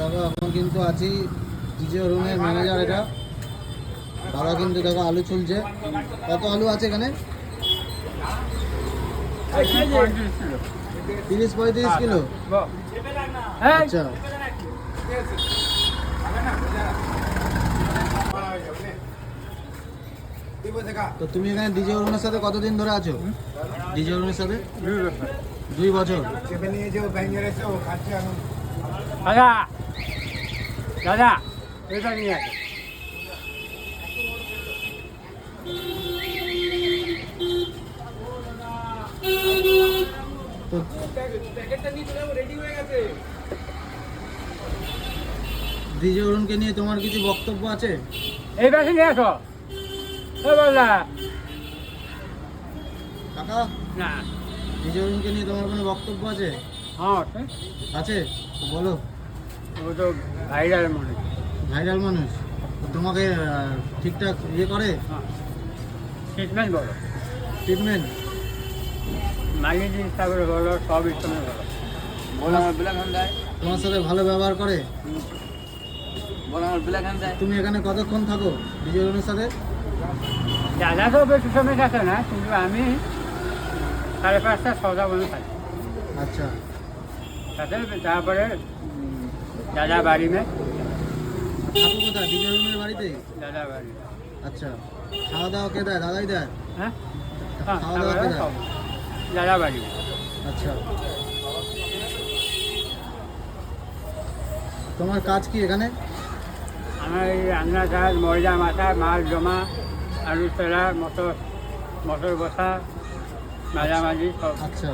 দেখো এখন কিন্তু আছি ডিজে রুমের ম্যানেজার এটা দাদা কিন্তু দেখো আলু ছুলছে। কত আলু আছে এখানে? 30-35 কিলো। আচ্ছা তো তুমি এখানে ডিজে অরুণের সাথে কতদিন ধরে আছো? ডিজে অরুণের সাথে 2 বছর। দাদা দাদা এটা নিয়ে আসো। তো ডিজে অরুণকে নিয়ে তোমার কিছু বক্তব্য আছে? এই পাশে নিয়ে আসো। বললা কাকা না ডিজে অরুণকে নিয়ে তোমার কোনো বক্তব্য আছে? হ্যাঁ আছে তো বলো। ও তো ভাইরাল মনে। ভাইরাল মানুষ তো তোমাকে ঠিকঠাক ইয়ে করে? হ্যাঁ ট্রিটমেন্ট বলো, ট্রিটমেন্ট মাইনে হিসাবে বলো, সব ইস্তেমে বলো। বলো আমার ব্ল্যাক হ্যান্ড দেয়। তোমার সাথে ভালো ব্যবহার করে? বলো আমার ব্ল্যাক হ্যান্ড দেয়। তুমি এখানে কতক্ষণ থাকো ডিজে অরুণের সাথে? দাদা তো বেশি সময় থাকে না, কিন্তু আমি 5:30 6টা পর্যন্ত থাকি। আচ্ছা তাতে তারপরে দাদা বাড়ি में থাকো কোথায়? ডিজে অরুণের বাড়িতে? দাদা বাড়ি। আচ্ছা খাওয়া দাওয়া কে দেয়? দাদাই দেয়? হ্যাঁ খাওয়া দাওয়া কে দেয়? দাদা বাড়ি। আচ্ছা তোমার কাজ কি এখানে? আমার এই রান্না কাজ, ময়দা মাথা, মাল জমা, আলু তোলা, মটর বসা, মাঝামাঝি সব। আচ্ছা